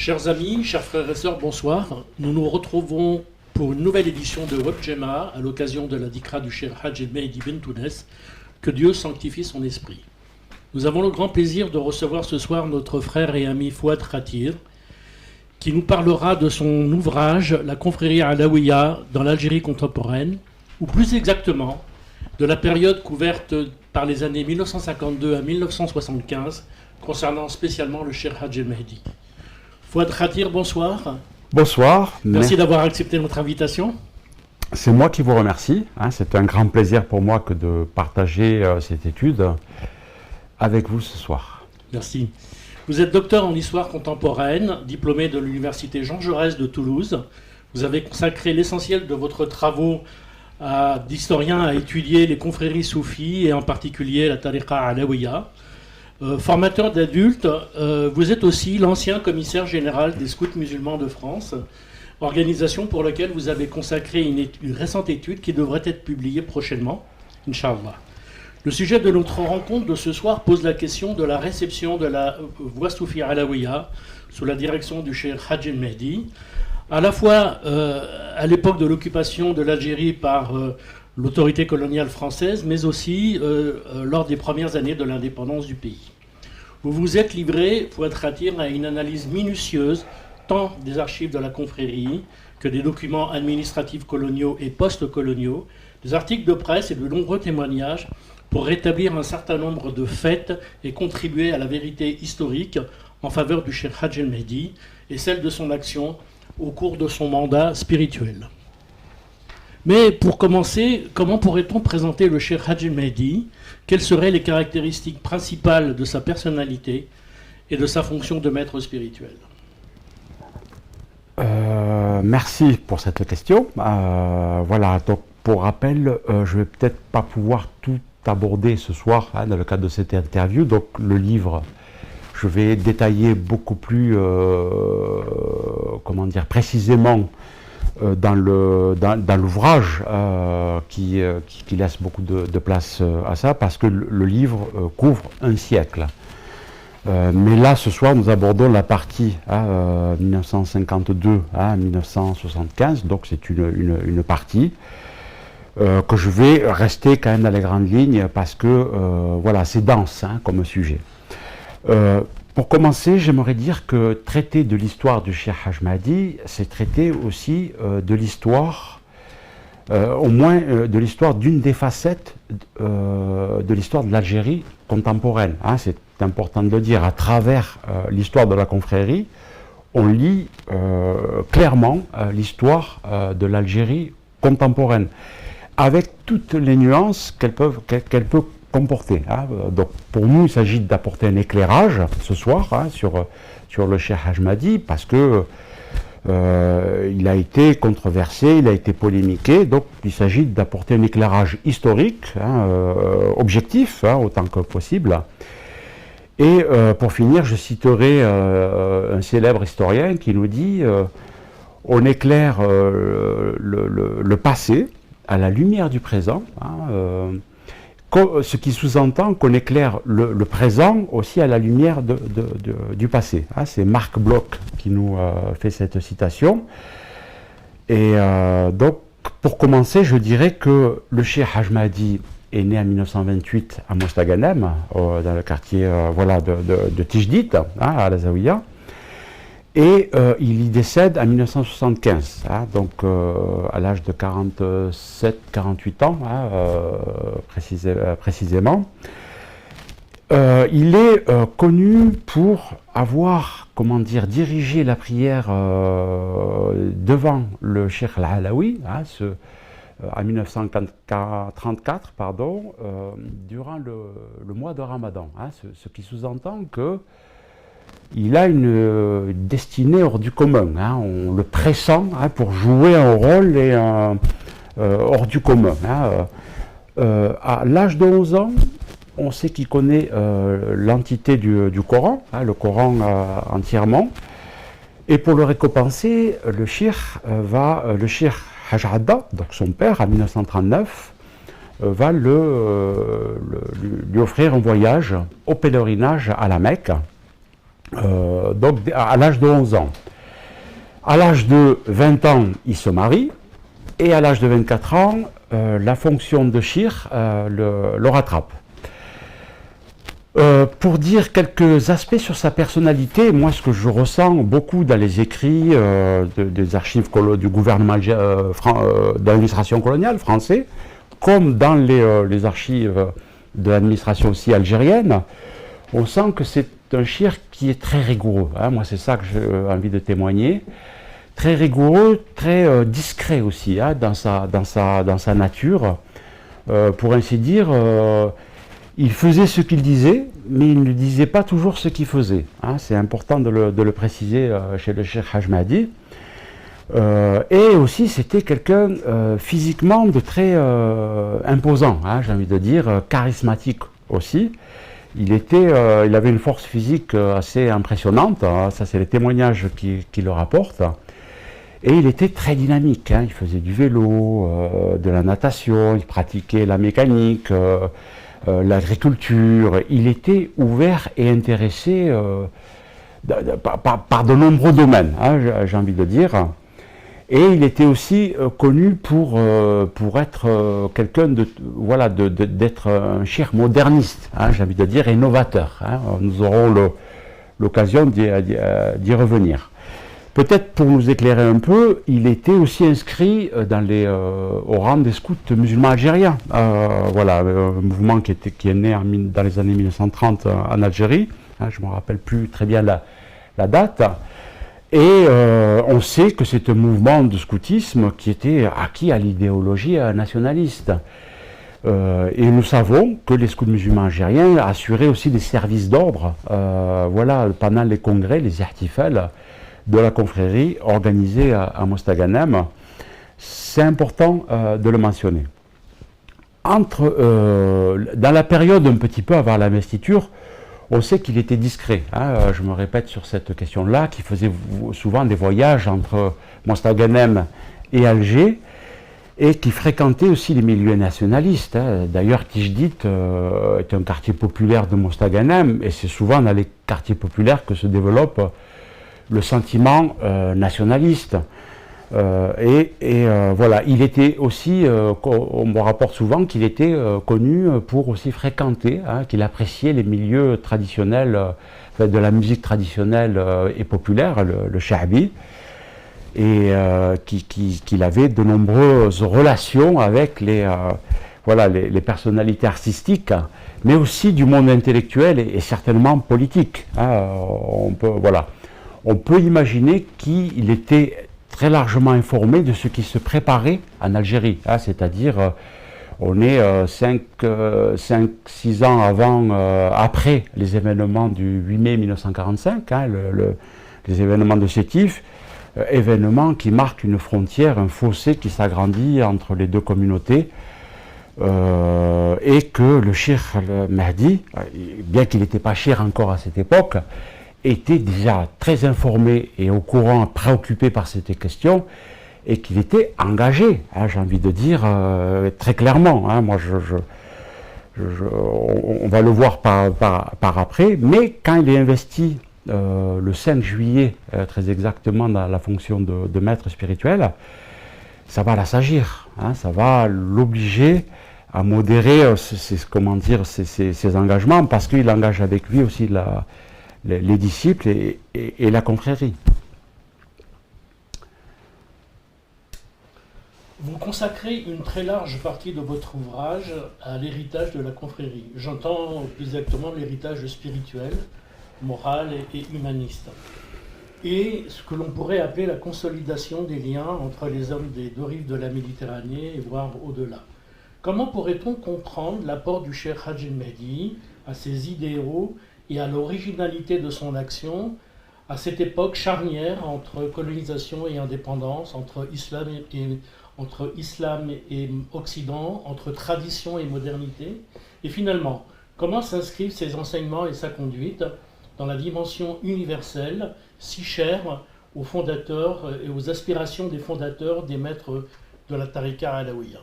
Chers amis, chers frères et sœurs, bonsoir. Nous nous retrouvons pour une nouvelle édition de Web Jema à l'occasion de la Dikra du Cheikh Hadj El Mehdi Ben Tounes. Que Dieu sanctifie son esprit. Nous avons le grand plaisir de recevoir ce soir notre frère et ami Fouad Khatir, qui nous parlera de son ouvrage La confrérie alaouia dans l'Algérie contemporaine, ou plus exactement de la période couverte par les années 1952 à 1975, concernant spécialement le Cheikh Hadj El Mehdi. Fouad Khatir, bonsoir. Bonsoir. Merci d'avoir accepté notre invitation. C'est moi qui vous remercie. C'est un grand plaisir pour moi que de partager cette étude avec vous ce soir. Merci. Vous êtes docteur en histoire contemporaine, diplômé de l'université Jean Jaurès de Toulouse. Vous avez consacré l'essentiel de votre travaux d'historien à étudier les confréries soufis et en particulier la tariqa alaouia. Formateur d'adultes, vous êtes aussi l'ancien commissaire général des scouts musulmans de France, organisation pour laquelle vous avez consacré une récente étude qui devrait être publiée prochainement, Inch'Allah. Le sujet de notre rencontre de ce soir pose la question de la réception de la voie soufie alaouia sous la direction du Cheikh Hadj El Mehdi, à la fois à l'époque de l'occupation de l'Algérie par l'autorité coloniale française, mais aussi lors des premières années de l'indépendance du pays. Vous vous êtes livré, Fouad Khatir, à une analyse minutieuse tant des archives de la confrérie que des documents administratifs coloniaux et post-coloniaux, des articles de presse et de nombreux témoignages pour rétablir un certain nombre de faits et contribuer à la vérité historique en faveur du Cheikh Hadj El Mehdi et celle de son action au cours de son mandat spirituel. Mais pour commencer, comment pourrait-on présenter le Cheikh Hadj El Mehdi? Quelles seraient les caractéristiques principales de sa personnalité et de sa fonction de maître spirituel? Merci pour cette question. Voilà, donc pour rappel, je vais peut-être pas pouvoir tout aborder ce soir dans le cadre de cette interview. Donc le livre, je vais détailler beaucoup plus, comment dire, précisément dans l'ouvrage qui laisse beaucoup de place à ça, parce que le livre couvre un siècle. Mais là, ce soir, nous abordons la partie 1952 à 1975, donc c'est une partie que je vais rester quand même dans les grandes lignes, parce que voilà, c'est dense comme sujet. Pour commencer, j'aimerais dire que traiter de l'histoire du Cheikh Hadj Mehdi, c'est traiter aussi de l'histoire, au moins de l'histoire d'une des facettes de l'histoire de l'Algérie contemporaine. C'est important de le dire, à travers l'histoire de la confrérie, on lit clairement l'histoire de l'Algérie contemporaine, avec toutes les nuances qu'elle peut comporter. Donc pour nous, il s'agit d'apporter un éclairage ce soir sur le Cheikh Hadj Mehdi, parce que il a été controversé, il a été polémiqué, donc il s'agit d'apporter un éclairage historique, objectif, autant que possible. Et pour finir, je citerai un célèbre historien qui nous dit on éclaire le passé à la lumière du présent, ce qui sous-entend qu'on éclaire le présent aussi à la lumière du passé. C'est Marc Bloch qui nous fait cette citation. Et donc, pour commencer, je dirais que le Cheikh Hadj Mehdi est né en 1928 à Mostaganem, dans le quartier de Tijdit, à la Zaouia. Et il y décède en 1975, donc à l'âge de 47-48 ans, précisément. Il est connu pour avoir, dirigé la prière devant le Cheikh Al-Alaoui, en 1934, durant le mois de Ramadan, ce qui sous-entend que il a une destinée hors du commun. On le pressent pour jouer un rôle hors du commun. À l'âge de 11 ans, on sait qu'il connaît l'entité du Coran, le Coran entièrement. Et pour le récompenser, le Cheikh Hadj Adda, donc son père, en 1939, va lui offrir un voyage au pèlerinage à la Mecque. donc à l'âge de 11 ans. À l'âge de 20 ans, il se marie, et à l'âge de 24 ans, la fonction de shir le rattrape. Pour dire quelques aspects sur sa personnalité, moi ce que je ressens beaucoup dans les écrits des archives du gouvernement de l'administration coloniale français, comme dans les archives de l'administration aussi algérienne, on sent que c'est un shir qui est très rigoureux. Hein. Moi c'est ça que j'ai envie de témoigner. Très rigoureux, très discret aussi hein, dans sa nature. Pour ainsi dire, il faisait ce qu'il disait, mais il ne disait pas toujours ce qu'il faisait. Hein. C'est important de le préciser chez le Cheikh Haj Mahdi. Et aussi, c'était quelqu'un physiquement de très imposant, hein, j'ai envie de dire, charismatique aussi. Il avait une force physique assez impressionnante, hein, ça c'est les témoignages qui le rapportent. Et il était très dynamique, hein. Il faisait du vélo, de la natation, il pratiquait la mécanique, l'agriculture. Il était ouvert et intéressé par de nombreux domaines, hein, j'ai envie de dire. Et il était aussi connu pour être quelqu'un d'être un shir moderniste, hein, j'ai envie de dire, et novateur. Hein. Nous aurons l'occasion d'y revenir. Peut-être pour nous éclairer un peu, il était aussi inscrit au rang des scouts musulmans algériens. Voilà, un mouvement qui est né dans les années 1930 en Algérie. Hein, je ne me rappelle plus très bien la date. Et on sait que c'est un mouvement de scoutisme qui était acquis à l'idéologie nationaliste. Et nous savons que les scouts musulmans algériens assuraient aussi des services d'ordre pendant les congrès, les ihtifals de la confrérie organisée à Mostaganem. C'est important de le mentionner. Dans la période un petit peu avant l'investiture, on sait qu'il était discret. Hein, je me répète sur cette question-là, qu'il faisait souvent des voyages entre Mostaganem et Alger, et qui fréquentait aussi les milieux nationalistes. Hein. D'ailleurs, Tijdit est un quartier populaire de Mostaganem, et c'est souvent dans les quartiers populaires que se développe le sentiment nationaliste. Voilà, il était aussi, on me rapporte souvent qu'il était connu pour aussi fréquenter, hein, qu'il appréciait les milieux traditionnels, de la musique traditionnelle et populaire, le sha'bi, et qu'il avait de nombreuses relations avec les personnalités artistiques, mais aussi du monde intellectuel et certainement politique. Hein. On peut imaginer qu'il était très largement informé de ce qui se préparait en Algérie, hein, c'est-à-dire on est 5-6 ans après les événements du 8 mai 1945, hein, les événements de Sétif, événements qui marquent une frontière, un fossé qui s'agrandit entre les deux communautés, et que le Cheikh Mahdi, bien qu'il n'était pas cheikh encore à cette époque, était déjà très informé et au courant, préoccupé par cette question, et qu'il était engagé, hein, j'ai envie de dire, très clairement. Hein, moi, on va le voir par après, mais quand il est investi le 5 juillet, très exactement, dans la fonction de maître spirituel, ça va l'assagir, hein, ça va l'obliger à modérer ses engagements, parce qu'il engage avec lui aussi les disciples et la confrérie. Vous consacrez une très large partie de votre ouvrage à l'héritage de la confrérie. J'entends plus exactement l'héritage spirituel, moral et humaniste. Et ce que l'on pourrait appeler la consolidation des liens entre les hommes des deux rives de la Méditerranée, et voire au-delà. Comment pourrait-on comprendre l'apport du Cheikh Hadj el-Mehdi à ses idéaux et à l'originalité de son action à cette époque charnière entre colonisation et indépendance, entre islam et Occident, entre tradition et modernité? Et finalement, comment s'inscrivent ces enseignements et sa conduite dans la dimension universelle, si chère aux fondateurs et aux aspirations des fondateurs, des maîtres de la Tariqa Alaouia?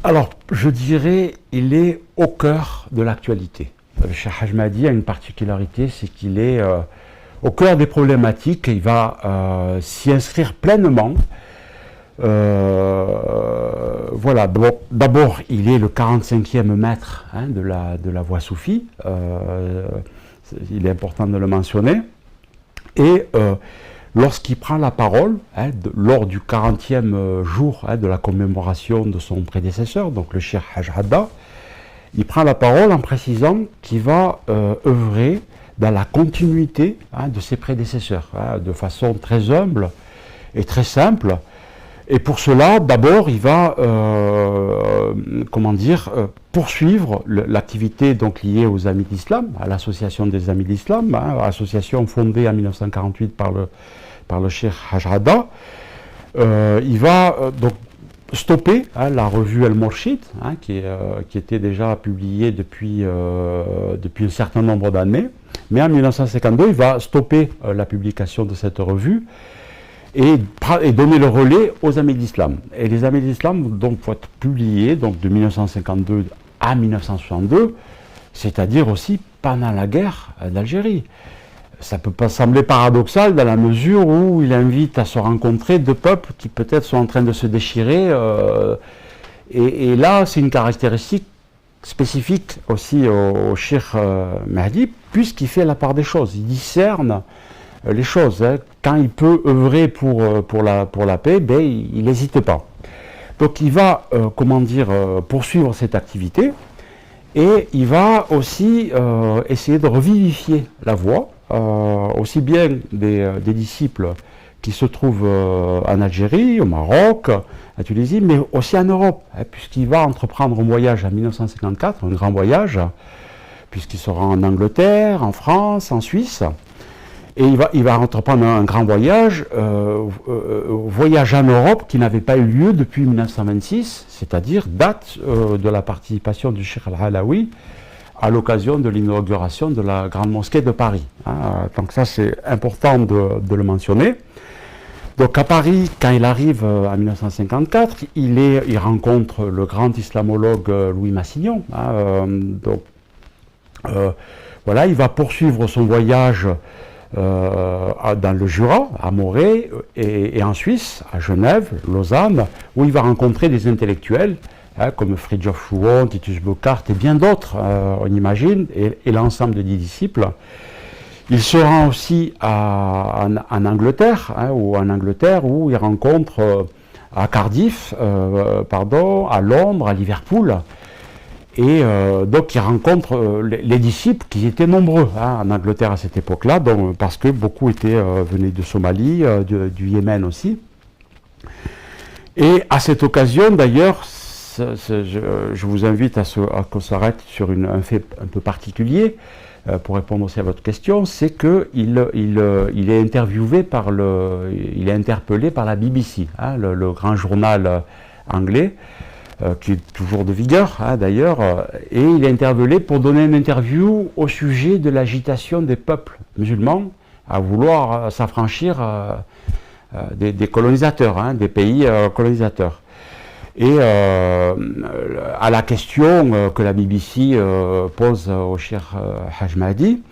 Alors, je dirais, il est au cœur de l'actualité. le Cheikh Haj Mahdi a une particularité, c'est qu'il est au cœur des problématiques et il va s'y inscrire pleinement. Voilà, d'abord, il est le 45e maître de la voie soufie, il est important de le mentionner, et lorsqu'il prend la parole, lors du 40e jour de la commémoration de son prédécesseur, donc le Cheikh Haj Hadda, il prend la parole en précisant qu'il va œuvrer dans la continuité de ses prédécesseurs, de façon très humble et très simple. Et pour cela, d'abord, il va, poursuivre l'activité donc liée aux Amis d'Islam, à l'association des Amis d'Islam, association fondée en 1948 par le Cheikh Haj Hadda. Il va donc stopper la revue El-Mourchid, qui était déjà publiée depuis un certain nombre d'années. Mais en 1952, il va stopper la publication de cette revue et donner le relais aux Amis d'Islam. Et les Amis d'Islam donc, vont être publiés donc, de 1952 à 1962, c'est-à-dire aussi pendant la guerre d'Algérie. Ça peut pas sembler paradoxal dans la mesure où il invite à se rencontrer deux peuples qui peut-être sont en train de se déchirer. Et là, c'est une caractéristique spécifique aussi au Cheikh Mahdi, puisqu'il fait la part des choses. Il discerne les choses. Quand il peut œuvrer pour la paix, il n'hésite pas. Donc il va, poursuivre cette activité et il va aussi essayer de revivifier la voie, aussi bien des disciples qui se trouvent en Algérie, au Maroc, à Tunisie, mais aussi en Europe, puisqu'il va entreprendre un voyage en 1954, un grand voyage, puisqu'il sera en Angleterre, en France, en Suisse. Et il va entreprendre un grand voyage, voyage en Europe qui n'avait pas eu lieu depuis 1926, c'est-à-dire date de la participation du Cheikh Al-Alaoui à l'occasion de l'inauguration de la Grande Mosquée de Paris. Donc ça, c'est important de le mentionner. Donc à Paris, quand il arrive en 1954, il rencontre le grand islamologue Louis Massignon. Voilà, il va poursuivre son voyage dans le Jura, à Morée, et en Suisse, à Genève, Lausanne, où il va rencontrer des intellectuels, comme Fridtjof Schuon, Titus Burckhardt et bien d'autres, on imagine, et l'ensemble des disciples. Il se rend aussi en Angleterre, où il rencontre à Cardiff, à Londres, à Liverpool. Et donc il rencontre les disciples qui étaient nombreux en Angleterre à cette époque-là, parce que beaucoup venaient de Somalie, du Yémen aussi. Et à cette occasion, d'ailleurs, je vous invite à qu'on s'arrête sur un fait un peu particulier, pour répondre aussi à votre question, c'est qu'il est interviewé il est interpellé par la BBC, le grand journal anglais, qui est toujours de vigueur d'ailleurs, et il est interpellé pour donner une interview au sujet de l'agitation des peuples musulmans à vouloir s'affranchir des colonisateurs, des pays colonisateurs. Et à la question que la BBC pose au Cheikh Haj Mahdi,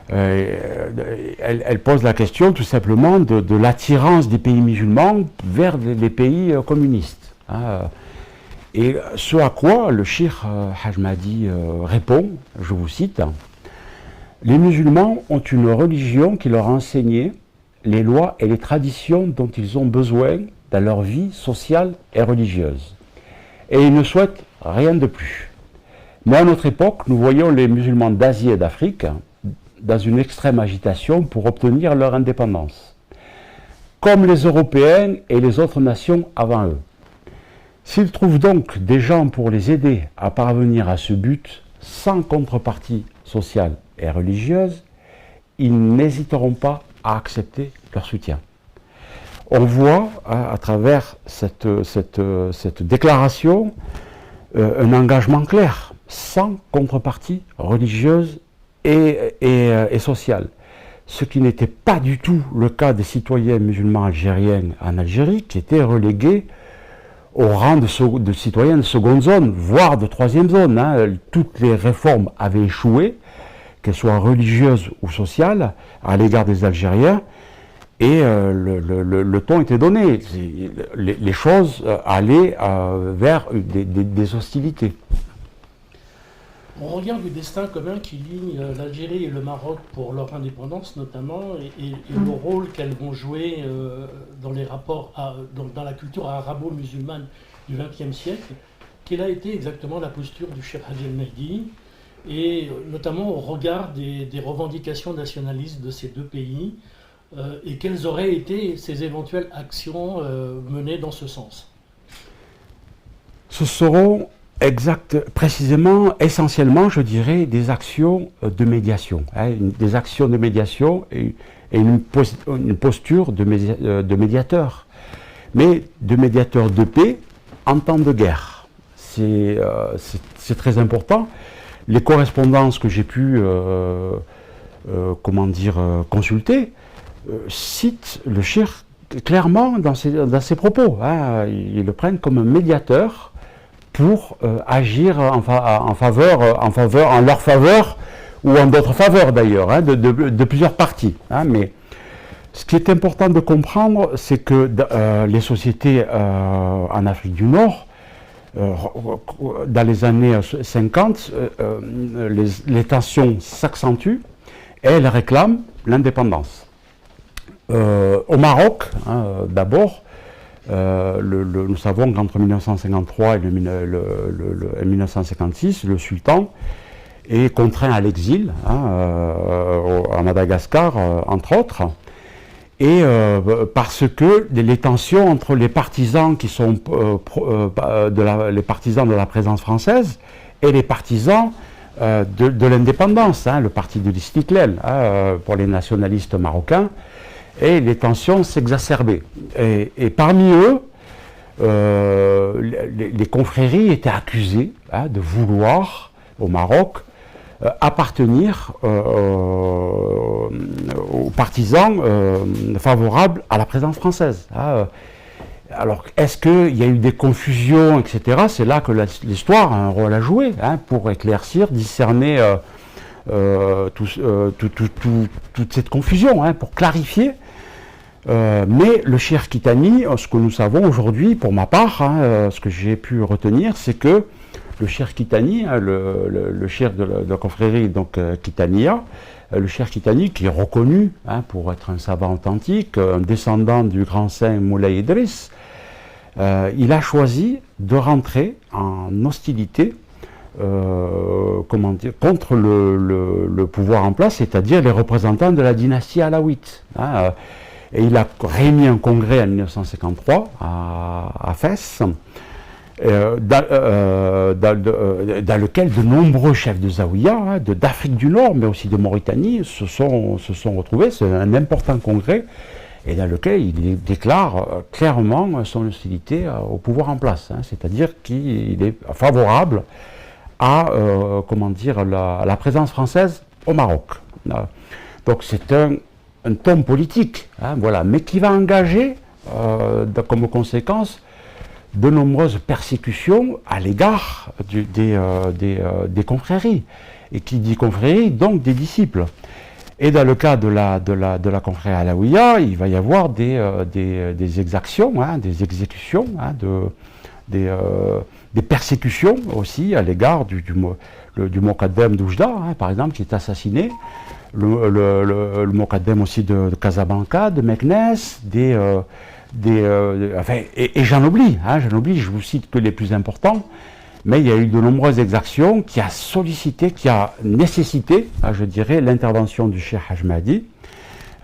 elle pose la question tout simplement de l'attirance des pays musulmans vers les pays communistes. Et ce à quoi le Cheikh Haj Mahdi répond, je vous cite, « Les musulmans ont une religion qui leur a enseigné les lois et les traditions dont ils ont besoin dans leur vie sociale et religieuse. Et ils ne souhaitent rien de plus. Mais à notre époque, nous voyons les musulmans d'Asie et d'Afrique dans une extrême agitation pour obtenir leur indépendance, comme les Européens et les autres nations avant eux. S'ils trouvent donc des gens pour les aider à parvenir à ce but sans contrepartie sociale et religieuse, ils n'hésiteront pas à accepter leur soutien. » On voit à travers cette déclaration un engagement clair, sans contrepartie religieuse et sociale. Ce qui n'était pas du tout le cas des citoyens musulmans algériens en Algérie, qui étaient relégués au rang de citoyens de seconde zone, voire de troisième zone. Toutes les réformes avaient échoué. qu'elle soit religieuse ou sociale, à l'égard des Algériens, et le ton était donné. Les choses allaient vers des hostilités. On regarde le destin commun qui lie l'Algérie et le Maroc pour leur indépendance notamment, et le rôle qu'elles vont jouer dans les rapports, dans la culture arabo-musulmane du XXe siècle. Quelle a été exactement la posture du Cheikh Hadji El Mehdi, et notamment au regard des revendications nationalistes de ces deux pays, et quelles auraient été ces éventuelles actions menées dans ce sens? Ce seront précisément, essentiellement, je dirais, des actions de médiation. Des actions de médiation et une posture de médiateur. Mais de médiateur de paix en temps de guerre. C'est très important. Les correspondances que j'ai pu consulter citent le cheikh clairement dans ses propos. Ils le prennent comme un médiateur pour agir en leur faveur, ou en d'autres faveurs d'ailleurs, de plusieurs parties. Mais ce qui est important de comprendre, c'est que les sociétés en Afrique du Nord, dans les années 50, les tensions s'accentuent et elles réclament l'indépendance. Au Maroc, d'abord, nous savons qu'entre 1953 et 1956, le sultan est contraint à l'exil, à Madagascar, entre autres, et parce que les tensions entre les partisans qui sont les partisans de la présence française et les partisans de l'indépendance, le parti de l'Istiklal, pour les nationalistes marocains, et les tensions s'exacerbaient. Et parmi eux, les confréries étaient accusées de vouloir, au Maroc, appartenir aux partisans favorables à la présence française. Alors, est-ce qu'il y a eu des confusions, etc. C'est là que l'histoire a un rôle à jouer, pour éclaircir, discerner toute cette confusion, pour clarifier. Mais le cheikh Kitani, ce que nous savons aujourd'hui, pour ma part, ce que j'ai pu retenir, c'est que le cheikh Kitani, le cheikh de la confrérie, donc Kitania, le cheikh Kitani, qui est reconnu pour être un savant authentique, un descendant du grand saint Moulay Idriss, il a choisi de rentrer en hostilité contre le pouvoir en place, c'est-à-dire les représentants de la dynastie alaouite. Et il a réuni un congrès en 1953 à Fès, dans lequel de nombreux chefs de Zaouïa, d'Afrique du Nord, mais aussi de Mauritanie, se sont retrouvés. C'est un important congrès, et dans lequel il déclare clairement son hostilité au pouvoir en place. C'est-à-dire qu'il est favorable à la présence française au Maroc. Donc c'est un ton politique, mais qui va engager comme conséquence de nombreuses persécutions à l'égard des confréries. Et qui dit confrérie, donc des disciples. Et dans le cas de la confrérie alaouia, il va y avoir des exactions, des exécutions, des persécutions aussi à l'égard du Mokaddem d'Oujda, par exemple, qui est assassiné. Le Mokaddem aussi de Casablanca, de Meknes, et j'en oublie, je vous cite que les plus importants, mais il y a eu de nombreuses exactions qui a nécessité, je dirais, l'intervention du Cheikh Hadj Mahdi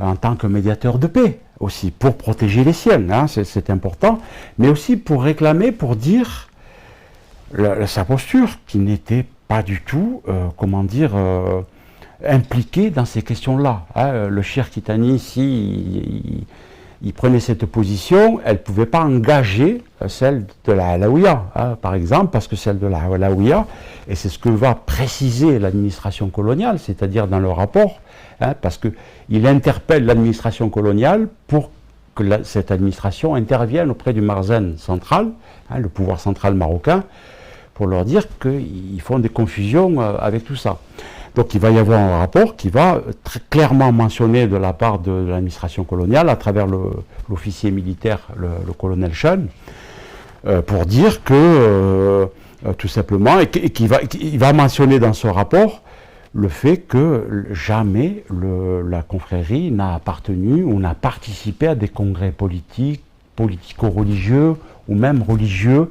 en tant que médiateur de paix aussi, pour protéger les siens, c'est important, mais aussi pour réclamer, pour dire sa posture qui n'était pas du tout, impliqué dans ces questions-là. Le Cheikh Kitani, si il prenait cette position, elle ne pouvait pas engager celle de la Alaouia, par exemple, parce que celle de la Alaouia, et c'est ce que va préciser l'administration coloniale, c'est-à-dire dans le rapport, parce qu'il interpelle l'administration coloniale pour que cette administration intervienne auprès du Marzen central, le pouvoir central marocain, pour leur dire qu'ils font des confusions avec tout ça. Donc il va y avoir un rapport qui va très clairement mentionner de la part de l'administration coloniale, à travers l'officier militaire, le colonel Sean, pour dire que, tout simplement, il va mentionner dans ce rapport le fait que jamais la confrérie n'a appartenu ou n'a participé à des congrès politiques, politico-religieux ou même religieux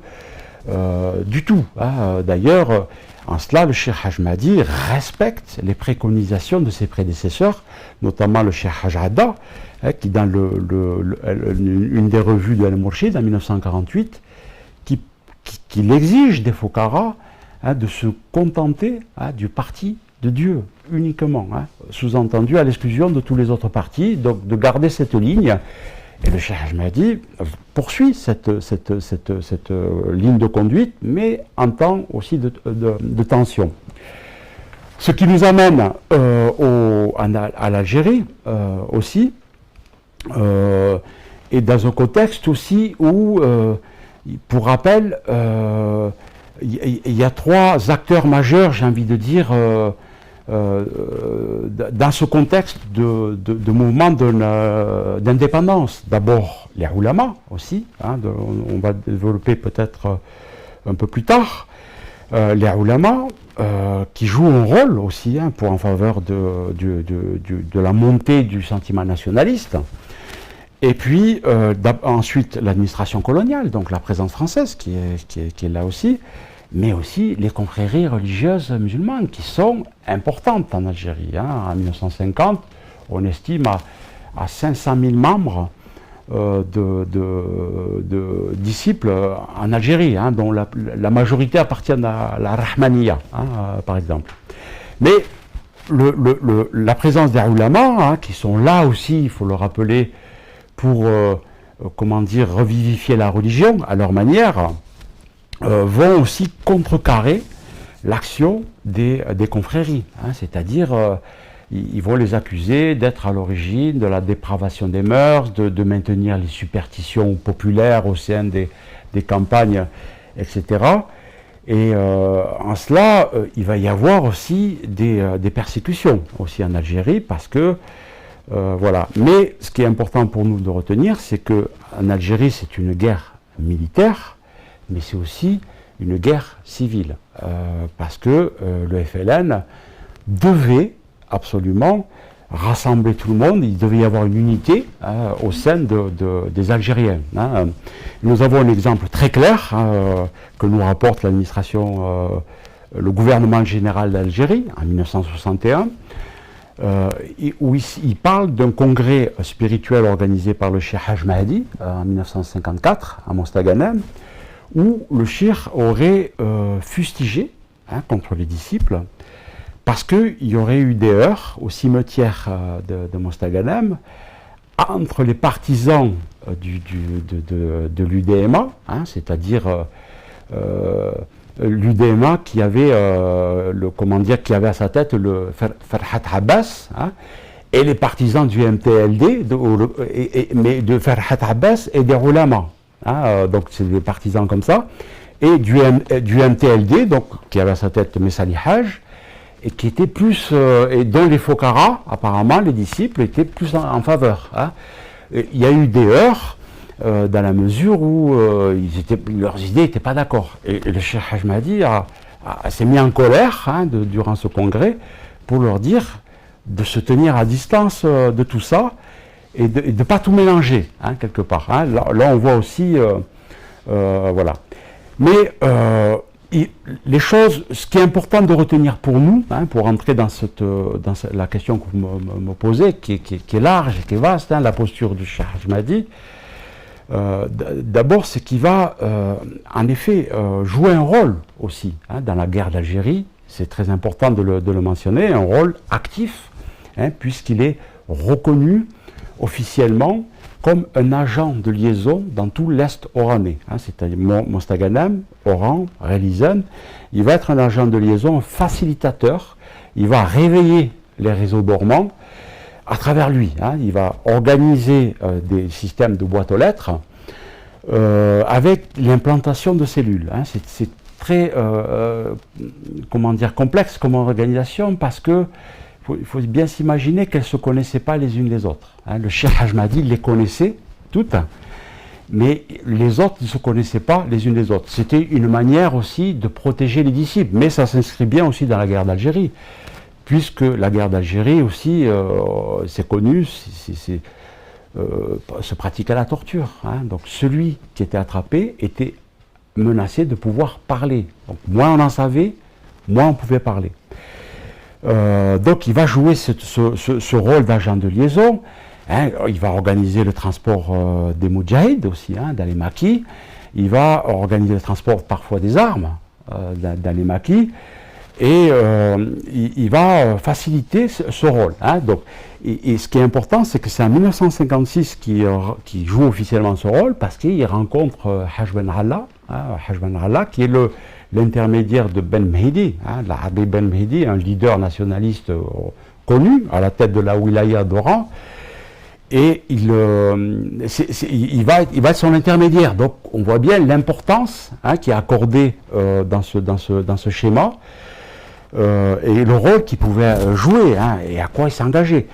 du tout. Hein. D'ailleurs, en cela, le Cheikh Haj Mahdi respecte les préconisations de ses prédécesseurs, notamment le Cheikh Haj Adda, qui dans une des revues de Al-Mourchid en 1948, qui exige des Fokara de se contenter du parti de Dieu uniquement, sous-entendu à l'exclusion de tous les autres partis, donc de garder cette ligne. Et le Cheikh Haj Mahdi poursuit cette ligne de conduite, mais en temps aussi de tension. Ce qui nous amène à l'Algérie aussi, et dans un contexte aussi où, pour rappel, il y a trois acteurs majeurs, j'ai envie de dire, dans ce contexte de mouvement d'indépendance. D'abord les ulama aussi, on va développer peut-être un peu plus tard, les ulama qui jouent un rôle aussi en faveur de la montée du sentiment nationaliste. Et puis ensuite l'administration coloniale, donc la présence française qui est là aussi, mais aussi les confréries religieuses musulmanes qui sont importantes en Algérie. En 1950, on estime à 500 000 membres de disciples en Algérie, dont la majorité appartiennent à la Rahmaniya, par exemple. Mais la présence des ulama, qui sont là aussi, il faut le rappeler, pour revivifier la religion à leur manière, vont aussi contrecarrer l'action des confréries, c'est-à-dire ils vont les accuser d'être à l'origine de la dépravation des mœurs, de maintenir les superstitions populaires au sein des campagnes, etc. Et en cela, il va y avoir aussi des persécutions aussi en Algérie, parce que voilà. Mais ce qui est important pour nous de retenir, c'est qu'en Algérie, c'est une guerre militaire, mais c'est aussi une guerre civile, parce que le FLN devait absolument rassembler tout le monde, il devait y avoir une unité au sein des Algériens. Nous avons un exemple très clair que nous rapporte l'administration, le gouvernement général d'Algérie en 1961, où il parle d'un congrès spirituel organisé par le Cheikh Haj Mahdi en 1954 à Mostaganem, où le Cheikh aurait fustigé contre les disciples, parce qu'il y aurait eu des heurts au cimetière de Mostaganem entre les partisans de l'UDMA, c'est-à-dire l'UDMA qui avait qui avait à sa tête le Farhat Abbas, et les partisans du MTLD, mais de Farhat Abbas et des ulama. Donc c'est des partisans comme ça, et du MTLD, donc qui avait à sa tête Messali Haj, et qui était plus, et dont les Fokara, apparemment les disciples, étaient plus en faveur. Il y a eu des heurts dans la mesure où leurs idées n'étaient pas d'accord. Et le Cheikh Haj Mahdi s'est mis en colère durant ce congrès pour leur dire de se tenir à distance de tout ça, et de ne pas tout mélanger, quelque part. Là, on voit aussi, voilà. Mais les choses, ce qui est important de retenir pour nous, pour entrer dans la question que vous me posez, qui est large et qui est vaste, la posture du Cheikh Haj Mahdi, d'abord, c'est qu'il va, en effet, jouer un rôle aussi dans la guerre d'Algérie. C'est très important de le mentionner, un rôle actif, puisqu'il est reconnu officiellement comme un agent de liaison dans tout l'Est oranais, c'est-à-dire Mostaganem, Oran, Relizem. Il va être un agent de liaison, un facilitateur. Il va réveiller les réseaux dormants à travers lui. Il va organiser des systèmes de boîtes aux lettres avec l'implantation de cellules. C'est très comment dire, complexe comme organisation, parce que il faut bien s'imaginer qu'elles ne se connaissaient pas les unes les autres. Hein. Le Cheikh Haj Mahdi les connaissait toutes, mais les autres ne se connaissaient pas les unes les autres. C'était une manière aussi de protéger les disciples, mais ça s'inscrit bien aussi dans la guerre d'Algérie, puisque la guerre d'Algérie aussi, c'est connu, se pratiquait la torture. Hein. Donc celui qui était attrapé était menacé de pouvoir parler. Donc moins on en savait, moins on pouvait parler. Donc il va jouer ce rôle d'agent de liaison. Hein, il va organiser le transport des Moudjahid aussi, hein, dans les maquis. Il va organiser le transport parfois des armes dans les maquis. Et il va faciliter ce rôle. Hein, donc, et ce qui est important, c'est que c'est en 1956 qu'il joue officiellement ce rôle, parce qu'il rencontre Haj Ben Allah, hein, Haj Ben Allah, qui est l'intermédiaire de Ben Mehdi, hein, l'Arabi Ben Mehdi, un leader nationaliste connu, à la tête de la wilaya d'Oran. Et il va être son intermédiaire. Donc on voit bien l'importance, hein, qui est accordée dans ce schéma, et le rôle qu'il pouvait jouer, hein, et à quoi il s'engageait.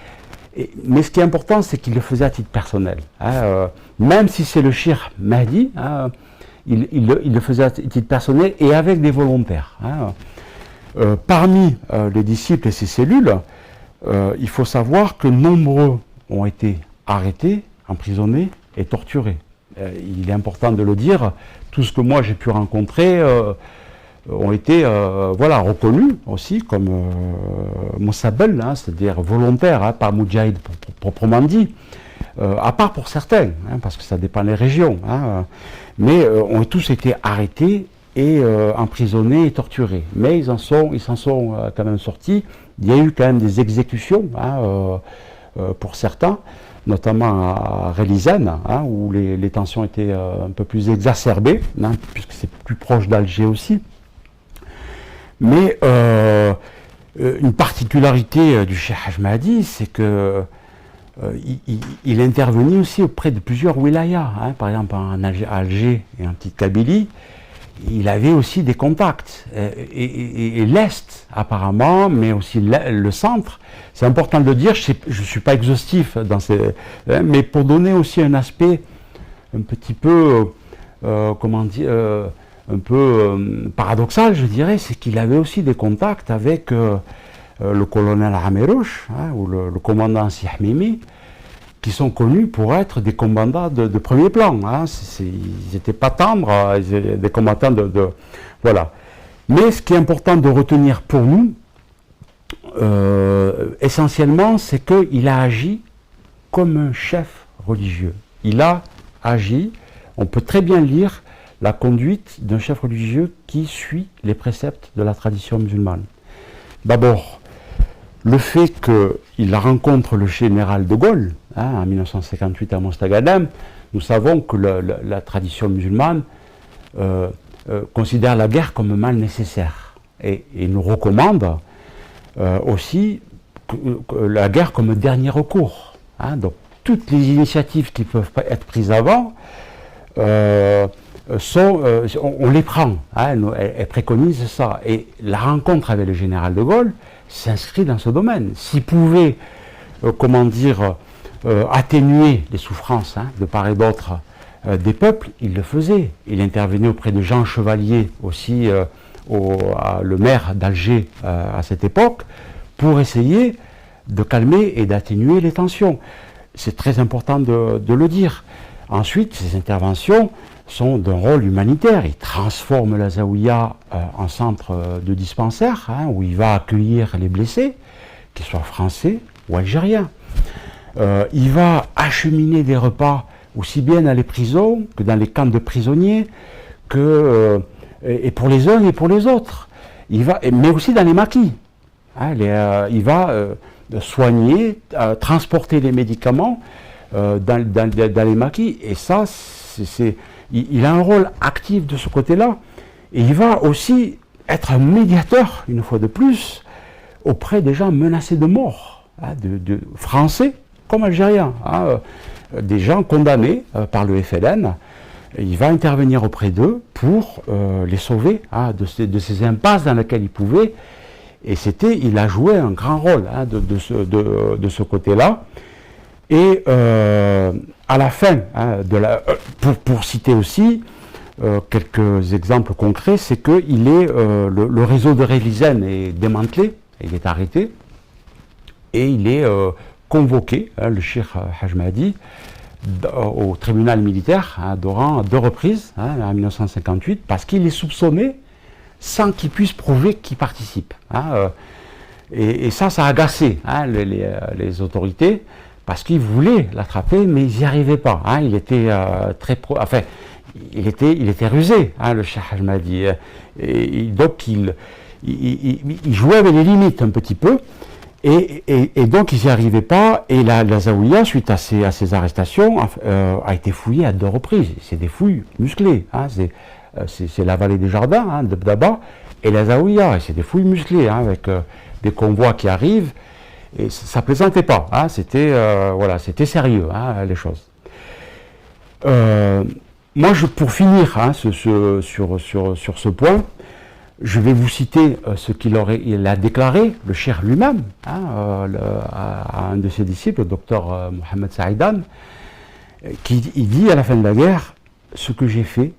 Mais ce qui est important, c'est qu'il le faisait à titre personnel. Hein, même si c'est le Cheikh Mahdi, hein, il le faisait à titre personnel et avec des volontaires. Hein. Parmi les disciples et ses cellules, il faut savoir que nombreux ont été arrêtés, emprisonnés et torturés. Il est important de le dire, tout ce que moi j'ai pu rencontrer ont été reconnus aussi comme Moussabel, hein, c'est-à-dire volontaires, hein, pas Moudjahid proprement dit, à part pour certains, hein, parce que ça dépend des régions, hein, mais ont tous été arrêtés et emprisonnés et torturés. Mais ils s'en sont quand même sortis. Il y a eu quand même des exécutions, hein, pour certains, notamment à Relizane, hein, où les tensions étaient un peu plus exacerbées, hein, puisque c'est plus proche d'Alger aussi. Mais une particularité du Cheikh Haj Mahdi, c'est que il intervenait aussi auprès de plusieurs wilayas, hein, par exemple à Alger et en petite Kabylie. Il avait aussi des contacts, et l'Est apparemment, mais aussi le centre. C'est important de le dire, je ne suis pas exhaustif dans mais pour donner aussi un aspect un petit peu, comment dire, un peu paradoxal, je dirais, c'est qu'il avait aussi des contacts avec le colonel Amerouche, hein, ou le commandant Sihmimi, qui sont connus pour être des combattants de premier plan. Hein. Ils n'étaient pas tendres, ils étaient des combattants voilà. Mais ce qui est important de retenir pour nous, essentiellement, c'est qu'il a agi comme un chef religieux. Il a agi, on peut très bien lire la conduite d'un chef religieux qui suit les préceptes de la tradition musulmane. D'abord, le fait qu'il rencontre le général de Gaulle, hein, en 1958 à Mostaganem, nous savons que la tradition musulmane considère la guerre comme un mal nécessaire et nous recommande aussi la guerre comme dernier recours. Hein. Donc toutes les initiatives qui peuvent être prises avant, on les prend. Hein, elle préconise ça. Et la rencontre avec le général de Gaulle s'inscrit dans ce domaine. S'il pouvait, atténuer les souffrances, hein, de part et d'autre des peuples, il le faisait. Il intervenait auprès de Jean Chevalier aussi, le maire d'Alger à cette époque, pour essayer de calmer et d'atténuer les tensions. C'est très important de le dire. Ensuite, ces interventions sont d'un rôle humanitaire. Il transforme la Zaouïa en centre de dispensaire, hein, où il va accueillir les blessés, qu'ils soient français ou algériens. Il va acheminer des repas aussi bien dans les prisons que dans les camps de prisonniers, et pour les uns et pour les autres. Mais aussi dans les maquis. Hein, il va soigner, transporter les médicaments dans les maquis. Et ça, il a un rôle actif de ce côté-là. Et il va aussi être un médiateur, une fois de plus, auprès des gens menacés de mort, hein, de français comme algériens, hein, des gens condamnés par le FLN il va intervenir auprès d'eux pour les sauver de ces impasses dans lesquelles ils pouvaient. Et il a joué un grand rôle de ce côté-là. Et à la fin, pour citer aussi quelques exemples concrets, c'est que le réseau de Rélizen est démantelé, il est arrêté, et il est convoqué, le Cheikh Haj Mahdi, au tribunal militaire d'Oran à 2 reprises, en 1958, parce qu'il est soupçonné sans qu'il puisse prouver qu'il participe. Et ça a agacé les autorités, parce qu'ils voulaient l'attraper, mais ils n'y arrivaient pas. Il était il était rusé, le Cheikh Haj Mahdi. Et donc il jouait avec les limites un petit peu. Et donc ils n'y arrivaient pas. Et la Zaouïa, suite à ces arrestations, a été fouillée à 2 reprises. C'est des fouilles musclées. C'est la vallée des jardins, de Bdaba, et la Zaouïa. C'est des fouilles musclées, avec des convois qui arrivent. Et ça ne plaisantait pas, c'était sérieux, les choses. Moi, pour finir sur ce point, je vais vous citer ce il a déclaré, le cheikh lui-même, à un de ses disciples, le docteur Mohamed Saïdan, il dit à la fin de la guerre, ce que j'ai fait,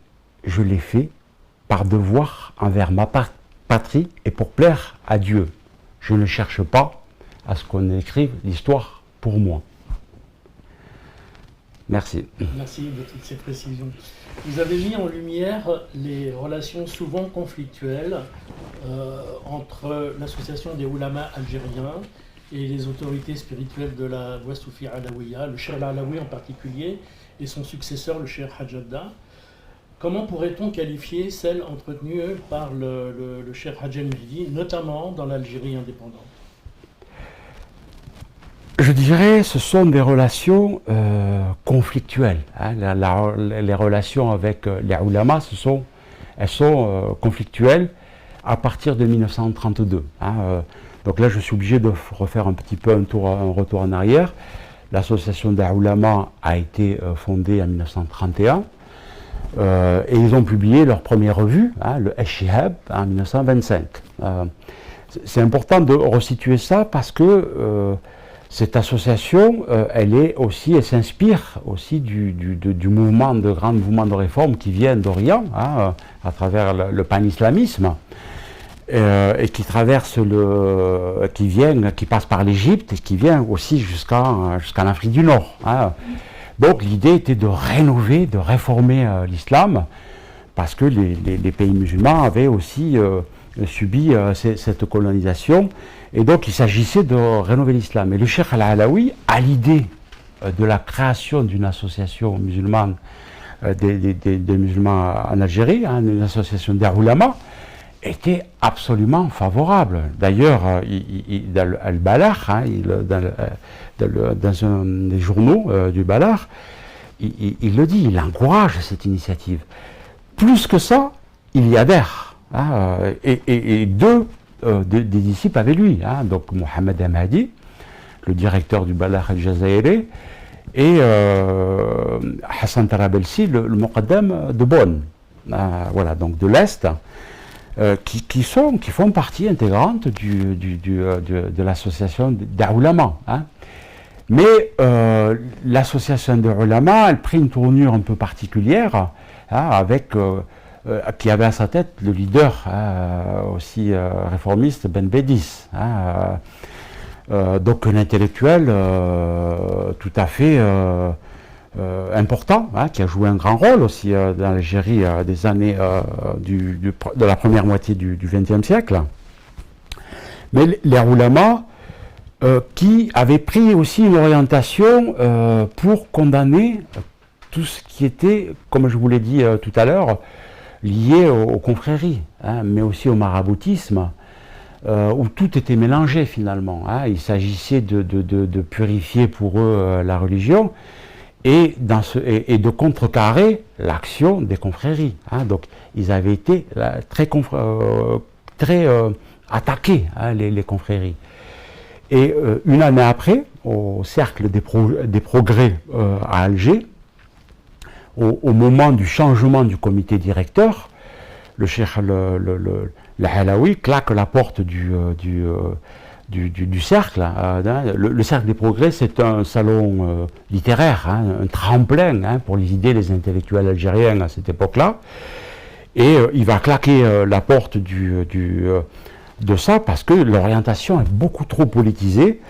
je l'ai fait par devoir envers ma patrie et pour plaire à Dieu. Je ne cherche pas à ce qu'on écrive l'histoire pour moi. Merci. Merci de toutes ces précisions. Vous avez mis en lumière les relations souvent conflictuelles entre l'association des oulémas algériens et les autorités spirituelles de la voie soufie alaouia, le Cheikh Alaoui en particulier, et son successeur, le Cheikh Hajjadda. Comment pourrait-on qualifier celle entretenue par le Cheikh Hadj El-Mehdi, notamment dans l'Algérie indépendante? Je dirais ce sont des relations conflictuelles. Les relations avec les oulémas, elles sont conflictuelles à partir de 1932. Donc là, je suis obligé de refaire un petit peu un retour en arrière. L'association des oulémas a été fondée en 1931 et ils ont publié leur première revue, le Eshihab, en 1925. C'est important de resituer ça parce que cette association, elle s'inspire aussi du mouvement, de grands mouvements de réforme qui viennent d'Orient, à travers le panislamisme, et qui traverse qui passe par l'Égypte et qui vient aussi jusqu'à l'Afrique du Nord. Donc l'idée était de rénover, de réformer l'islam, parce que les pays musulmans avaient aussi subi cette colonisation. Et donc il s'agissait de rénover l'islam. Et le Cheikh Al-Alaoui a l'idée de la création d'une association musulmane, des musulmans en Algérie, une association des oulémas, était absolument favorable. D'ailleurs, dans Al-Balar, dans un des journaux du Balar, il le dit, il encourage cette initiative. Plus que ça, il y adhère. Et des disciples avec lui, donc Mohamed Hamadi, le directeur du Balar al-Jazairi, et Hassan Tarabelsi, le Muqaddam de Bonn, voilà, donc de l'Est, qui font partie intégrante de l'association des oulémas. Mais l'association des oulémas, elle prit une tournure un peu particulière, qui avait à sa tête le leader aussi réformiste Ben Bédis, donc un intellectuel tout à fait important, qui a joué un grand rôle aussi dans l'Algérie des années de la première moitié du XXe siècle. Mais les oulémas qui avaient pris aussi une orientation pour condamner tout ce qui était, comme je vous l'ai dit tout à l'heure, lié aux confréries, mais aussi au maraboutisme, où tout était mélangé finalement. Il s'agissait de purifier pour eux la religion et de contrecarrer l'action des confréries. Donc ils avaient été très attaqués, les confréries. Et une année après, au cercle des progrès à Alger, au moment du changement du comité directeur, le cheikh Halaoui claque la porte du cercle. Le cercle des progrès, c'est un salon littéraire, un tremplin pour les idées des intellectuels algériens à cette époque-là. Et il va claquer la porte de ça parce que l'orientation est beaucoup trop politisée,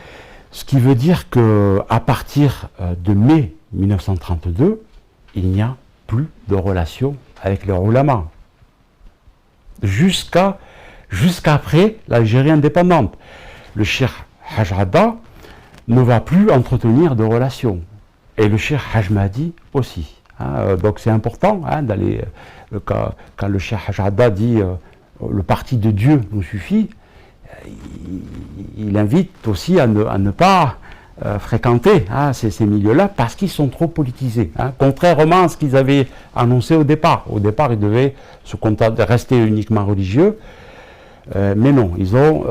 ce qui veut dire qu'à partir de mai 1932, il n'y a plus de relation avec les ulama. Jusqu'après l'Algérie indépendante. Le cheikh Haj Adda ne va plus entretenir de relations. Et le cheikh Haj Mahdi aussi. Donc c'est important d'aller, quand le cheikh Haj Adda dit le parti de Dieu nous suffit, il invite aussi à ne pas fréquenter ces milieux-là parce qu'ils sont trop politisés. Contrairement à ce qu'ils avaient annoncé au départ. Au départ, ils devaient se contenter de rester uniquement religieux. Mais non, ils ont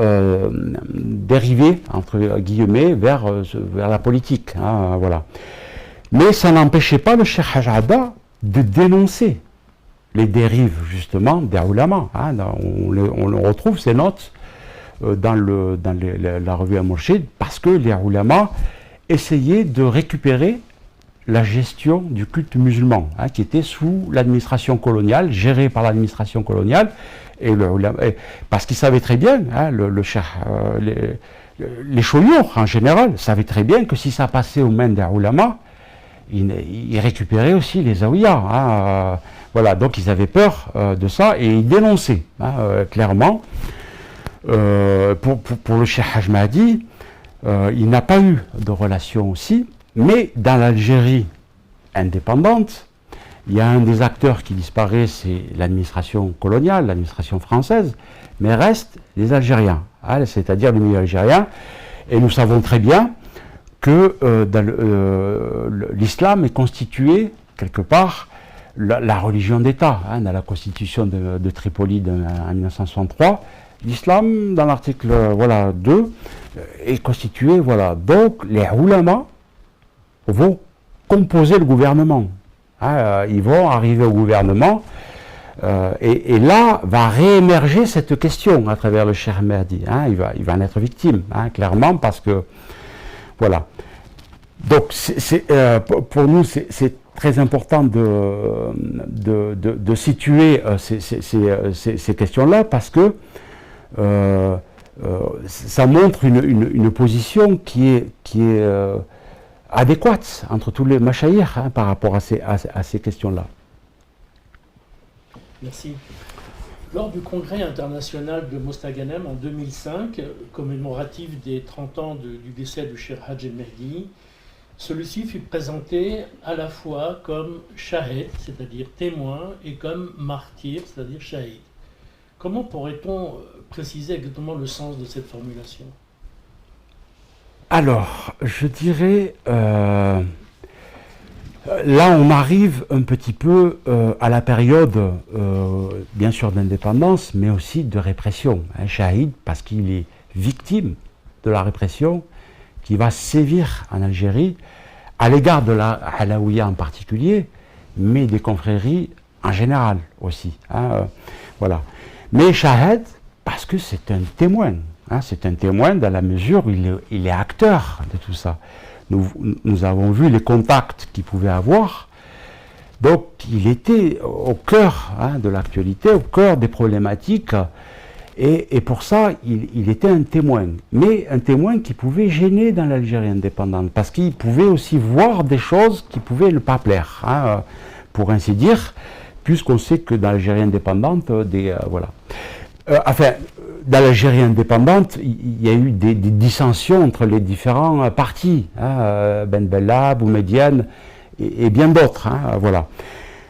dérivé, entre guillemets, vers la politique. Voilà. Mais ça n'empêchait pas le cheikh Haj Adda de dénoncer les dérives, justement, des ulama. On retrouve ces notes dans la revue Al-Mourchid, parce que les ulama essayaient de récupérer la gestion du culte musulman, qui était sous l'administration coloniale, gérée par l'administration coloniale, parce qu'ils savaient très bien, les choyours en général savaient très bien que si ça passait aux mains des ulama, ils récupéraient aussi les zaouïas. Voilà, donc ils avaient peur de ça et ils dénonçaient clairement. Pour le cheikh Haj Mahdi, il n'a pas eu de relation aussi, mais dans l'Algérie indépendante, il y a un des acteurs qui disparaît, c'est l'administration coloniale, l'administration française, mais restent les Algériens, c'est-à-dire le milieu algérien. Et nous savons très bien que l'islam est constitué, quelque part, la religion d'État. Dans la constitution de Tripoli en 1963, l'islam, dans l'article 2, est constitué. Donc, les ulama vont composer le gouvernement. Ils vont arriver au gouvernement et là va réémerger cette question à travers le cheikh Mahdi. Il va en être victime, clairement, parce que voilà. Donc pour nous c'est très important de situer ces questions-là, parce que ça montre une position qui est adéquate entre tous les machaïrs par rapport à ces questions-là. Merci. Lors du congrès international de Mostaganem en 2005, commémoratif des 30 ans du décès du cheikh Haj el-Mehdi, celui-ci fut présenté à la fois comme shahed, c'est-à-dire témoin, et comme martyr, c'est-à-dire shahid. Comment pourrait-on préciser exactement le sens de cette formulation ? Alors, je dirais, là on arrive un petit peu à la période, bien sûr d'indépendance, mais aussi de répression. Shahid, parce qu'il est victime de la répression qui va sévir en Algérie, à l'égard de la Halaouia en particulier, mais des confréries en général aussi. Voilà. Mais Shahid, parce que c'est un témoin. C'est un témoin dans la mesure où il est acteur de tout ça. Nous avons vu les contacts qu'il pouvait avoir. Donc il était au cœur de l'actualité, au cœur des problématiques. Et pour ça, il était un témoin. Mais un témoin qui pouvait gêner dans l'Algérie indépendante. Parce qu'il pouvait aussi voir des choses qui pouvaient ne pas plaire. Pour ainsi dire, puisqu'on sait que dans l'Algérie indépendante, voilà. Dans l'Algérie indépendante, il y a eu des dissensions entre les différents partis, Ben Bella, Boumedienne et bien d'autres, voilà.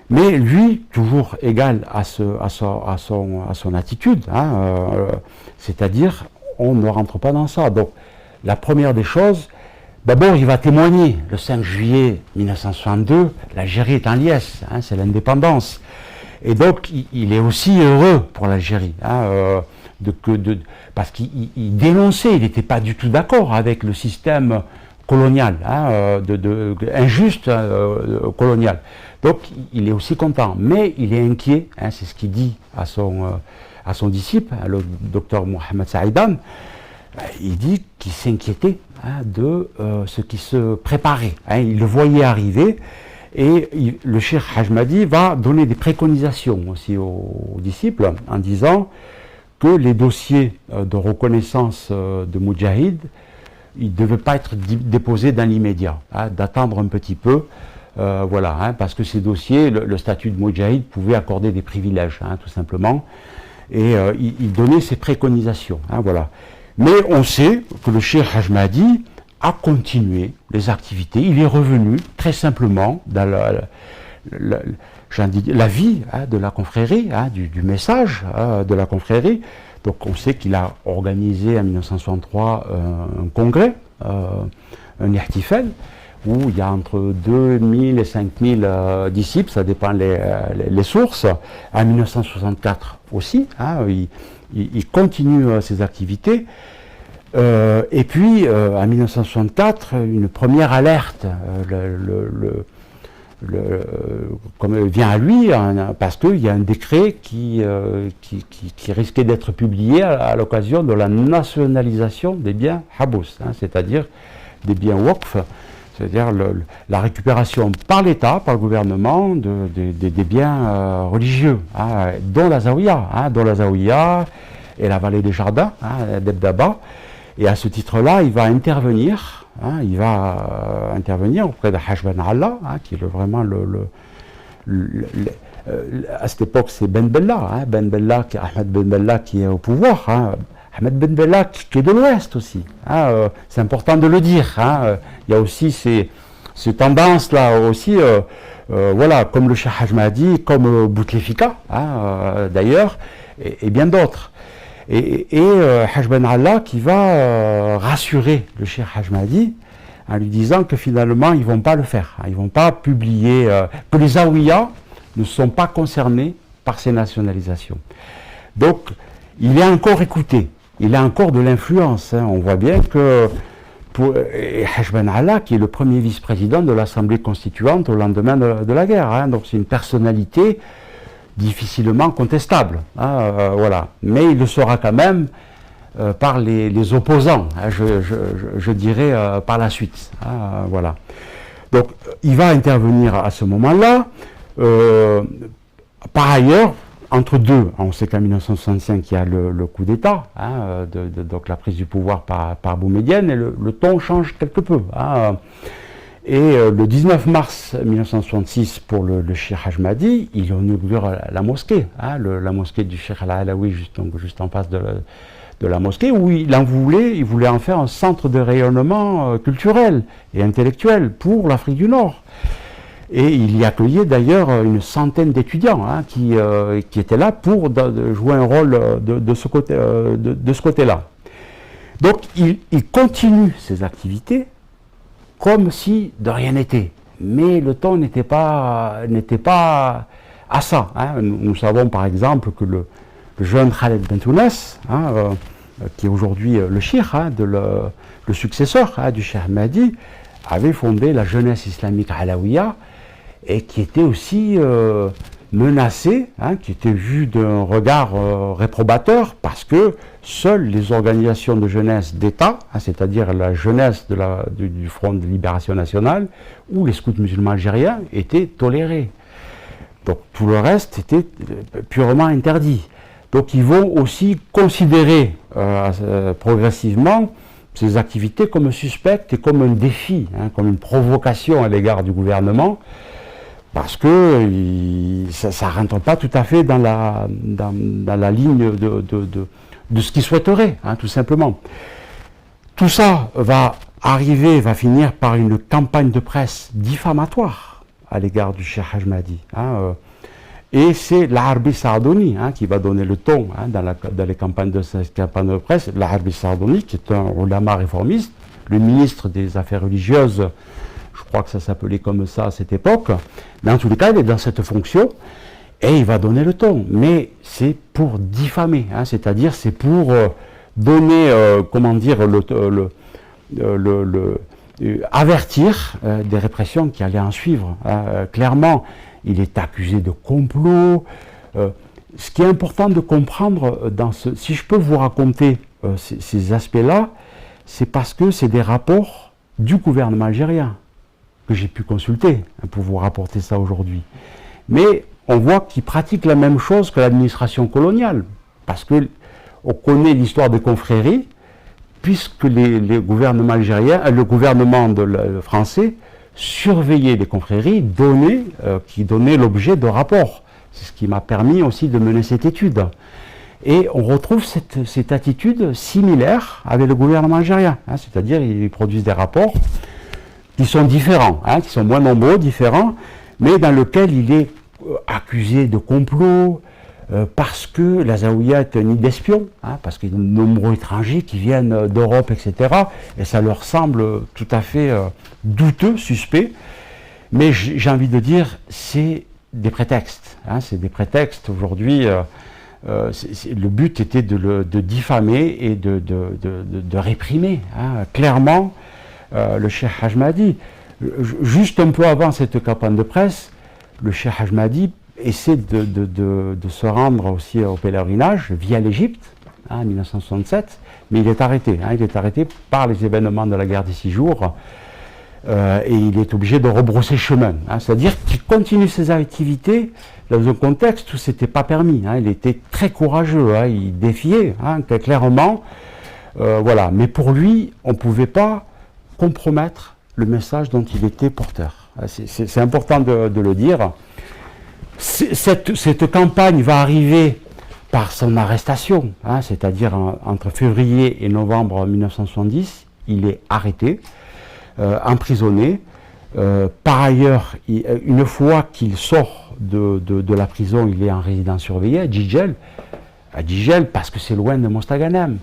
Mais lui, toujours égal à son attitude, c'est-à-dire, on ne rentre pas dans ça. Donc, la première des choses, d'abord, il va témoigner. Le 5 juillet 1962, l'Algérie est en liesse, c'est l'indépendance. Et donc, il est aussi heureux pour l'Algérie, parce qu'il dénonçait, il n'était pas du tout d'accord avec le système coloniale, injuste coloniale. Donc il est aussi content, mais il est inquiet, c'est ce qu'il dit à son disciple, le docteur Mohamed Saïdan. Il dit qu'il s'inquiétait de ce qui se préparait. Il le voyait arriver. Et le Cheikh Haj Mahdi va donner des préconisations aussi aux disciples en disant que les dossiers de reconnaissance de Moudjahid, ils ne devaient pas être déposés dans l'immédiat, d'attendre un petit peu, parce que ces dossiers, le statut de Moudjahid pouvait accorder des privilèges, tout simplement, et il donnait ces préconisations, voilà. Mais on sait que le Cheikh Haj Mahdi a continué les activités. Il est revenu très simplement dans la vie de la confrérie, du message de la confrérie. Donc on sait qu'il a organisé en 1963 un congrès, un ihtifal, où il y a entre 2000 et 5000 disciples, ça dépend les sources. En 1964 aussi, il continue ses activités. Et puis, en 1964, une première alerte comme vient à lui, parce qu'il y a un décret qui risquait d'être publié à l'occasion de la nationalisation des biens habous, c'est-à-dire des biens waqf, c'est-à-dire la récupération par l'État, par le gouvernement, des biens religieux, dont la Zawiya et la vallée des Jardins, d'Ebdaba. Et à ce titre-là, il va intervenir, auprès de Haj Ben Allah, qui est vraiment à cette époque, c'est Ben Bella, Ahmed Ben Bella qui est au pouvoir, Ahmed Ben Bella qui est de l'Ouest aussi, c'est important de le dire, il y a aussi ces tendances-là aussi, comme le Cheikh Haj Mahdi, comme Bouteflika, d'ailleurs, et bien d'autres. Et Haj Ben Allah qui va rassurer le Cheikh Haj Mahdi en lui disant que finalement ils ne vont pas le faire, ils ne vont pas publier, que les Zawiya ne sont pas concernés par ces nationalisations. Donc il est encore écouté, il a encore de l'influence, on voit bien que Haj Ben Allah qui est le premier vice-président de l'Assemblée constituante au lendemain de la guerre, donc c'est une personnalité difficilement contestable, voilà. Mais il le sera quand même par les opposants, je dirais par la suite, voilà. Donc il va intervenir à ce moment-là. Par ailleurs, entre deux, on sait qu'en 1965 il y a le coup d'État, donc la prise du pouvoir par Boumedienne, et le ton change quelque peu. Et le 19 mars 1966, pour le Cheikh Haj Mahdi, il inaugure la mosquée, la mosquée du Cheikh Al-Alawi, juste en face de la mosquée, où il voulait en faire un centre de rayonnement culturel et intellectuel pour l'Afrique du Nord. Et il y accueillait d'ailleurs une centaine d'étudiants qui étaient là pour jouer un rôle de ce côté-là. Donc il continue ses activités comme si de rien n'était. Mais le ton n'était pas à ça. Nous savons par exemple que le jeune Khaled Bentounes, qui est aujourd'hui le cheikh, le successeur du Cheikh Mahdi, avait fondé la jeunesse islamique alaouia et qui était aussi menacée, qui était vue d'un regard réprobateur parce que seules les organisations de jeunesse d'État, c'est-à-dire la jeunesse du Front de Libération Nationale ou les scouts musulmans algériens, étaient tolérés. Donc tout le reste était purement interdit. Donc ils vont aussi considérer progressivement ces activités comme suspectes et comme un défi, comme une provocation à l'égard du gouvernement, parce que ça ne rentre pas tout à fait dans la ligne de ce qu'ils souhaiteraient, tout simplement. Tout ça va finir par une campagne de presse diffamatoire à l'égard du Cheikh Haj Mahdi. Et c'est l'Arbi Saadoni qui va donner le ton dans les campagnes de presse. L'Arbi Saadoni, qui est un ulama réformiste, le ministre des Affaires religieuses, je crois que ça s'appelait comme ça à cette époque, mais en tous les cas, il est dans cette fonction et il va donner le ton. Mais c'est pour diffamer, c'est-à-dire c'est pour donner, avertir des répressions qui allaient en suivre. Clairement, il est accusé de complot. Ce qui est important de comprendre, si je peux vous raconter ces aspects-là, c'est parce que c'est des rapports du gouvernement algérien que j'ai pu consulter pour vous rapporter ça aujourd'hui. Mais on voit qu'ils pratiquent la même chose que l'administration coloniale, parce que on connaît l'histoire des confréries, puisque les gouvernements algériens, le gouvernement français surveillait les confréries, qui donnaient l'objet de rapports. C'est ce qui m'a permis aussi de mener cette étude. Et on retrouve cette attitude similaire avec le gouvernement algérien, c'est-à-dire ils produisent des rapports qui sont différents, qui sont moins nombreux, différents, mais dans lesquels il est accusé de complot, parce que la Zaouïa est un nid d'espions, parce qu'il y a de nombreux étrangers qui viennent d'Europe, etc. Et ça leur semble tout à fait douteux, suspect. Mais j'ai envie de dire, c'est des prétextes. C'est des prétextes. Aujourd'hui, le but était de diffamer et de réprimer. Clairement, le Cheikh Haj Mahdi, juste un peu avant cette campagne de presse, le Cheikh Haj Mahdi essaie de se rendre aussi au pèlerinage via l'Égypte, en 1967, mais il est arrêté. Il est arrêté par les événements de la guerre des 6 jours, et il est obligé de rebrousser chemin. C'est-à-dire qu'il continue ses activités dans un contexte où ce n'était pas permis. Il était très courageux, il défiait clairement. Voilà. Mais pour lui, on ne pouvait pas compromettre le message dont il était porteur. C'est important de le dire. Cette campagne va arriver par son arrestation, c'est-à-dire entre février et novembre 1970, il est arrêté, emprisonné. Par ailleurs, une fois qu'il sort de la prison, il est en résidence surveillée à Djidjel, parce que c'est loin de Mostaganem.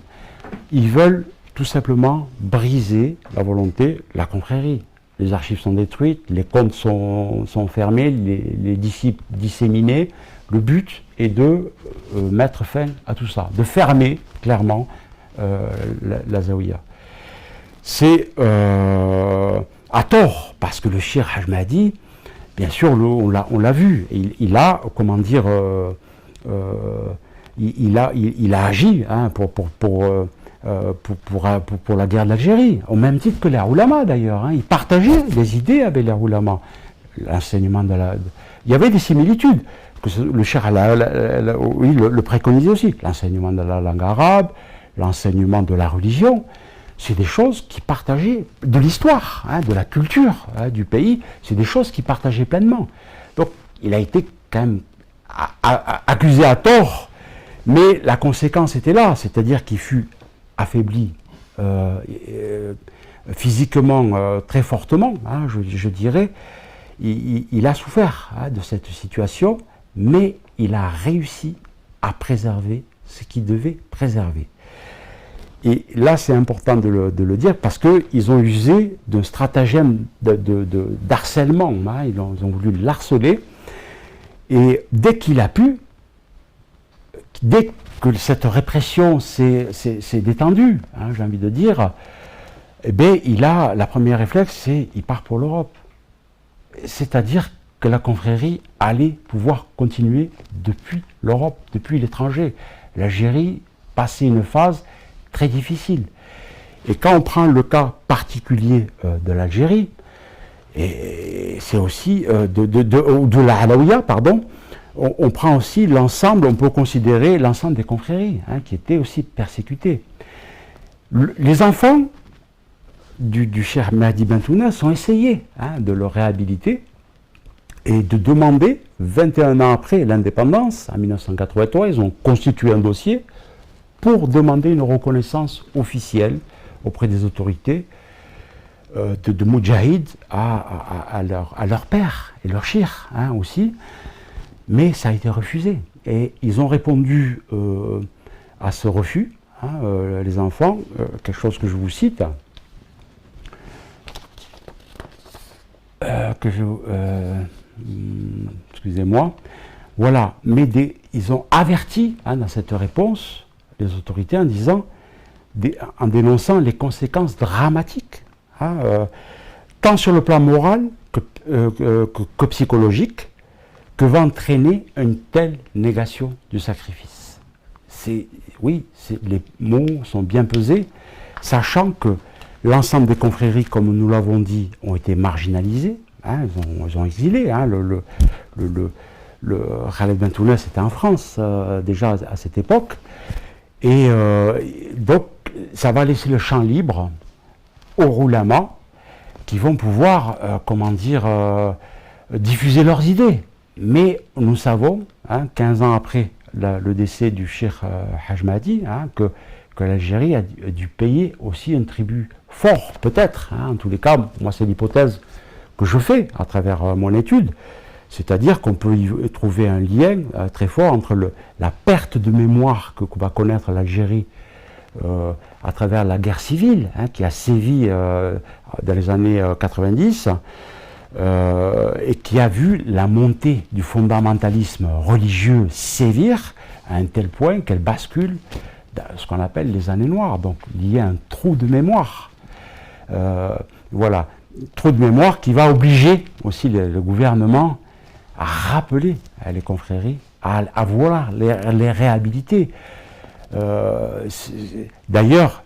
Ils veulent tout simplement briser la volonté, la confrérie. Les archives sont détruites, les comptes sont fermés, les disciples disséminés. Le but est de mettre fin à tout ça, de fermer clairement la Zaouïa. C'est à tort, parce que le Cheikh Haj Mahdi, bien sûr, on l'a vu, il a, comment dire, il a agi pour la guerre d'Algérie, au même titre que les Oulama d'ailleurs. Il partageait des idées avec les Oulama. L'enseignement il y avait des similitudes. Le Cheikh le préconisait aussi. L'enseignement de la langue arabe, l'enseignement de la religion, c'est des choses qui partageaient, de l'histoire, de la culture du pays, c'est des choses qui partageaient pleinement. Donc il a été quand même accusé à tort, mais la conséquence était là, c'est-à-dire qu'il fut affaibli physiquement très fortement, je dirais. Il a souffert de cette situation, mais il a réussi à préserver ce qu'il devait préserver. Et là, c'est important de le dire, parce qu'ils ont usé d'un stratagème d'harcèlement. Ils ont voulu l'harceler, et dès qu'il a pu, dès que cette répression s'est détendue, j'ai envie de dire, eh bien, la première réflexe, c'est qu'il part pour l'Europe. C'est-à-dire que la confrérie allait pouvoir continuer depuis l'Europe, depuis l'étranger. L'Algérie passait une phase très difficile. Et quand on prend le cas particulier de l'Algérie, et c'est aussi de la Alaouia, pardon, on prend aussi l'ensemble, on peut considérer l'ensemble des confréries qui étaient aussi persécutées. Les enfants du Cheikh Mahdi Bentouna ont essayé de le réhabiliter et de demander, 21 ans après l'indépendance, en 1983, ils ont constitué un dossier pour demander une reconnaissance officielle auprès des autorités de Moudjahid à leur père et leur cheikh aussi. Mais ça a été refusé. Et ils ont répondu à ce refus, les enfants, quelque chose que je vous cite, excusez-moi, voilà, mais ils ont averti dans cette réponse les autorités en disant, en dénonçant les conséquences dramatiques hein, tant sur le plan moral que psychologique, que va entraîner une telle négation du sacrifice. Oui, les mots sont bien pesés, sachant que l'ensemble des confréries, comme nous l'avons dit, ont été marginalisées, hein, ils ont exilé. Hein, le Khaled Bentouna, c'était en France déjà à cette époque. Et donc, ça va laisser le champ libre aux roulamans qui vont pouvoir, diffuser leurs idées. Mais nous savons, hein, 15 ans après le décès du Cheikh Haj Mahdi, hein, que l'Algérie a dû payer aussi un tribut fort, peut-être. Hein, en tous les cas, moi, c'est l'hypothèse que je fais à travers mon étude. C'est-à-dire qu'on peut y trouver un lien très fort entre la perte de mémoire que va connaître l'Algérie à travers la guerre civile, hein, qui a sévi dans les années 90, et qui a vu la montée du fondamentalisme religieux sévir à un tel point qu'elle bascule dans ce qu'on appelle les années noires. Donc il y a un trou de mémoire. Voilà, trou de mémoire qui va obliger aussi le gouvernement à rappeler les confréries, à vouloir les réhabiliter. D'ailleurs,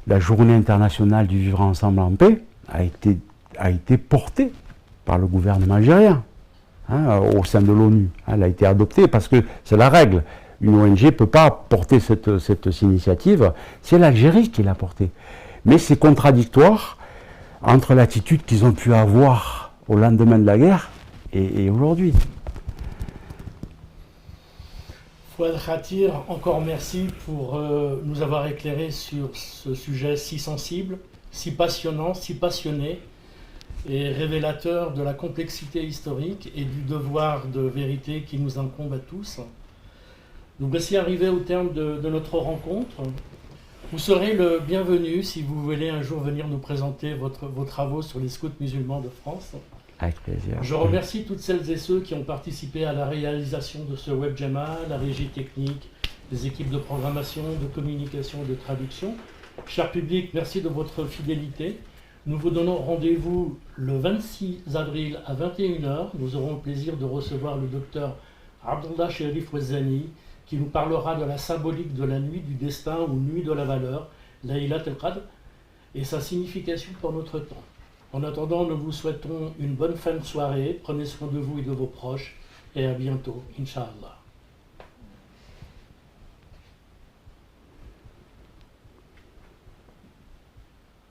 la journée internationale du vivre ensemble en paix a été portée par le gouvernement algérien, hein, au sein de l'ONU. Elle a été adoptée parce que c'est la règle. Une ONG ne peut pas porter cette initiative, c'est l'Algérie qui l'a portée. Mais c'est contradictoire entre l'attitude qu'ils ont pu avoir au lendemain de la guerre et aujourd'hui. Fouad Khatir, encore merci pour nous avoir éclairé sur ce sujet si sensible, si passionnant, si passionné et révélateur de la complexité historique et du devoir de vérité qui nous incombe à tous. Nous voici arrivés au terme de notre rencontre. Vous serez le bienvenu si vous voulez un jour venir nous présenter vos travaux sur les scouts musulmans de France. Avec plaisir. Je remercie toutes celles et ceux qui ont participé à la réalisation de ce web Jama, la régie technique, les équipes de programmation, de communication et de traduction. Cher public, merci de votre fidélité. Nous vous donnons rendez-vous le 26 avril à 21h. Nous aurons le plaisir de recevoir le docteur Abdullah Sherif Ouazzani qui nous parlera de la symbolique de la nuit du destin ou nuit de la valeur, Laylat al-Qadr, et sa signification pour notre temps. En attendant, nous vous souhaitons une bonne fin de soirée. Prenez soin de vous et de vos proches et à bientôt, Inch'Allah.